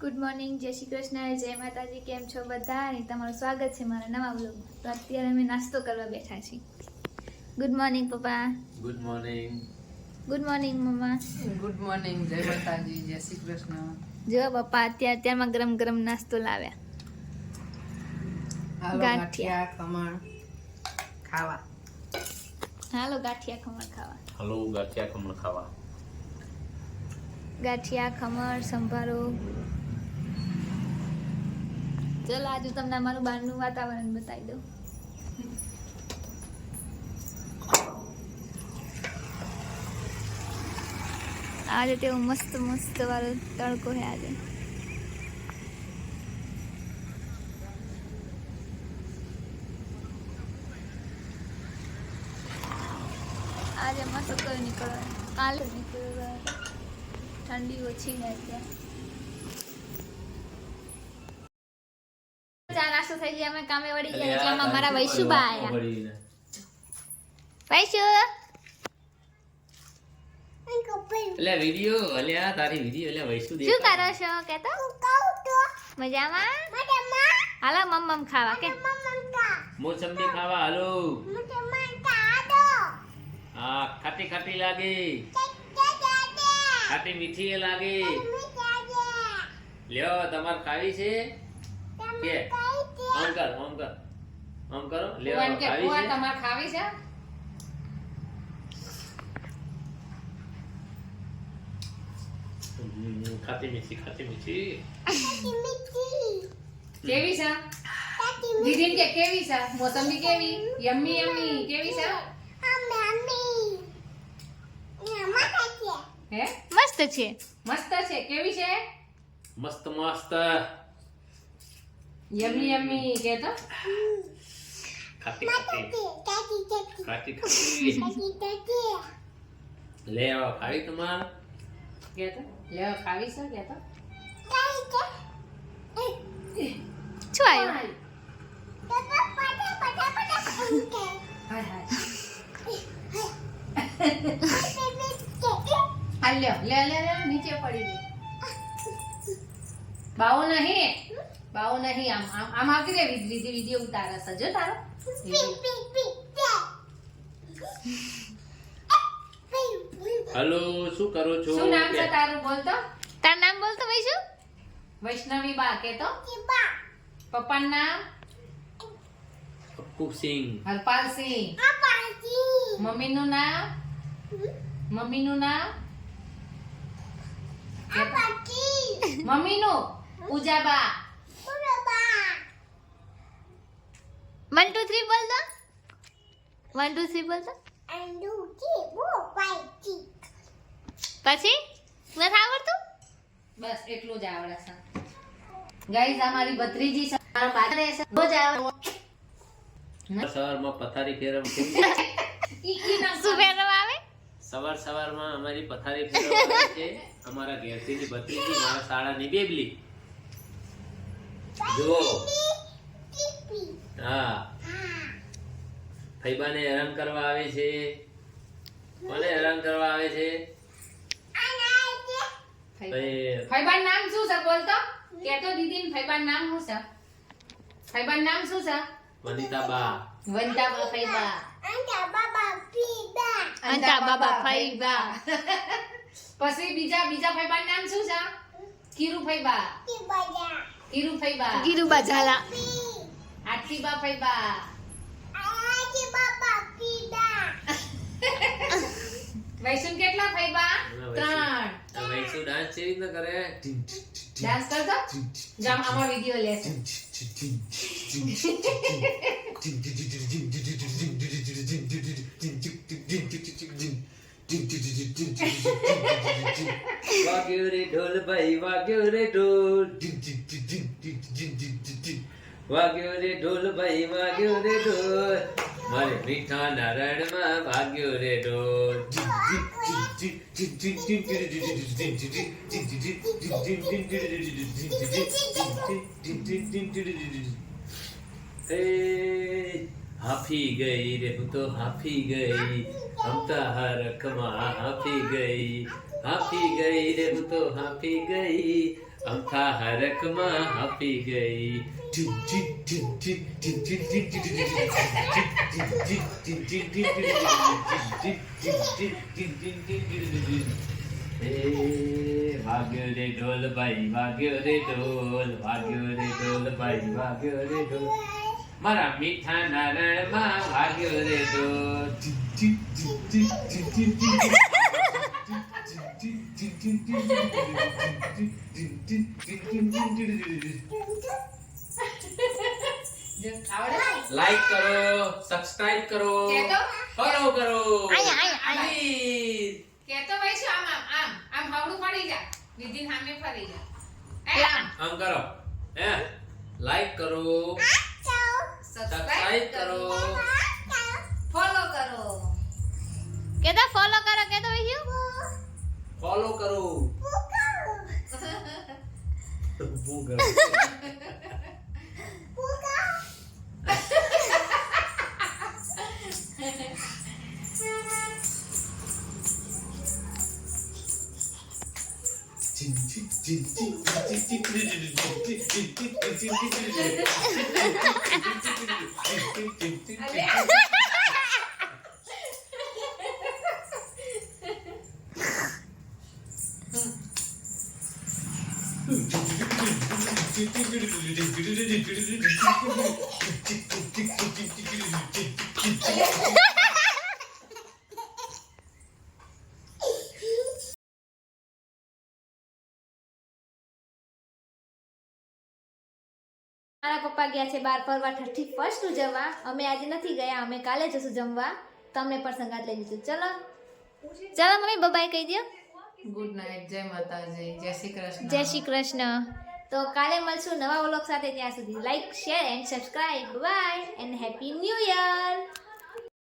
Good morning, જય શ્રી કૃષ્ણ, જય માતાજી. કેમ છો બધા? અને તમારું સ્વાગત છે મારા નવા બ્લોગમાં. તો અત્યારે અમે નાસ્તો કરવા બેઠા છીએ. ગુડ મોર્નિંગ પપ્પા. Good morning. ગુડ મોર્નિંગ મમ્મા. ગુડ મોર્નિંગ, જય માતાજી, જય શ્રી કૃષ્ણ. જો પપ્પા અત્યારમાં ગરમ ગરમ નાસ્તો લાવ્યા. હાલો ગાંઠિયા. ગાંઠિયા ખમણ ખાવા. હાલો ગાંઠિયા ખમણ ખાવા. હલો ગાંઠિયા ખમણ ખાવા. ગાંઠિયા ખમણ સંભારો. ચલો આજે તમને અમારું બહારનું વાતાવરણ બતાવી દઉં. આજે તેવો મસ્ત મસ્ત વાળો તડકો છે આજે. આજે મસ્ત કઈ નીકળવાનું, કાલે નીકળવાનું. ઠંડી ઓછી ને અત્યારે. ચા નાસ્તો થઈ ગયા, અમે કામે વળી ગયા એટલામાં મારા વૈશુબા આયા. વૈશુ એટલે વિડિયો અલ્યા તારી વિડિયો અલ્યા વૈસુ દે. શું કરો છો કે તો મજામાં? હાલો મમ્મમ ખાવા કે મોસંબી ખાવા હાલો. હા ખાટી ખાટી લાગે, ખાટી મીઠી લાગે. લ્યો તમાર ખાવી છે કે ઓમ કર ઓમ કર ઓમ કરો. લ્યો ખાવી છે તમારે ખાવી છે? ખાટી મીઠી ખાટી મીઠી. કેવી છે દીદી કે કેવી છે? મોસંબી કેવી? યમ્મી યમ્મી કેવી છે? હે મસ્ત છે. મસ્ત છે. કેવી છે? મસ્ત મસ્ત યમ્મી યમ્મી કે તો ખાટી ખાટી ખાટી ખાટી. લે આવો ખાવી તમાર કે તો લેવા ખાવી છે કે તો શું આવ્યું? હાય હાય આ લ્યો લે લે લે નીચે પડી ગઈ. બાવો નહીં આમ આમ આમ આવતી રે વિડિયો ઉતારે છે જો તારો. હલો શું કરો છો? શું નામ છે તારું? બોલ તો. તાર નામ બોલ તો વૈશુ. વૈષ્ણવી બા કે તો. પપ્પાનું નામ કુકસિંગ. હરપાલસિંહ. મમ્મીનું નામ મમ્મીનું પૂજાબા. 1 2 3 બોલ તો. 1 2 3 બોલ તો. પછી નથી આવડતું? બસ એટલું જ આવડે છે. ગાઈસ આ મારી ભત્રીજી છે, મારા બાજરે છે, રોજ આવે. સવારમાં પથારી ફેરવ ઈ નામ શું પહેરવા આવે? સવારમાં અમારી પથારી ફેરવવા છે. અમારા ઘેરથી ભત્રીજી મારા શાળાની બેબલી જો. હા ફૈબાને હેરાન કરવા આવે છે. કોને હેરાન કરવા આવે છે? ફૈબાન નામ શું છે? બોલ તો. કે તો દીદી ફૈબાન નામ શું છે? ફૈબાન નામ શું છે? વનિતાબા. વંતાબા ફૈબા. અંતા બાબા ફૈબા. પછી બીજા ફૈબાન નામ શું છે? કીરુ ફૈબા. ગીરુબા ઝાલા. આટલીબા ફૈબા. વૈષ્ણવ કેટલા ફૈબા? 3. વૈસુ ડાન્સ કેવી રીતના કરે? ડાન્સ કરતો જામ આમાં વિડિયો લેશે. વાગ્યો રે ઢોલ ભાઈ વાગ્યો રે ઢોલ. વાગ્યો રે ઢોલ ભાઈ વાગ્યો રે ઢોલ. મારે મીઠા નારાયણમાં વાગ્યો રે ઢોલ. હાફી ગઈ રે હું તો હાફી ગઈ. હમતા હરખમાં હાફી ગઈ. હાફી ગઈ રે હું તો હાફી ગઈ. અમથા હરકમાં આપી ગઈ વાગ્યો રે ઢોલ ભાઈ વાગ્યો રે ઢોલ વાગ્યો રે ઢોલ ભાઈ વાગ્યો રે ઢોલ મારા મીઠા નારણમાં વાગ્યો રે ઢોલ જો આવડે લાઈક કરો સબસ્ક્રાઇબ કરો કેતો? ફોલો કરો આયા. Please. કેતો ભાઈ શું આમ આમ આમ આમ હવડું પડી જા દીદી સામે ફરી જા એ આમ આમ કરો હે લાઈક કરો સબસ્ક્રાઇબ કરો ફોલો કરો કેતા ફોલો કરો કેતો વિશુ ફોલો કરો બૂ કરો મારા પપ્પા ગયા છે બહાર ફરવા 31st ઉજવવા. અમે આજે નથી ગયા, અમે કાલે જશું જમવા. તમને પણ સંગાત લઈ જઈશું. ચલો ચલો મમ્મી બાય કહી દો. ગુડ નાઇટ જય માતાજી જય શ્રી કૃષ્ણ જય શ્રી કૃષ્ણ. તો કાલે મળશું નવા વ્લોગ સાથે. ત્યાં સુધી like share and subscribe. Bye and happy new year.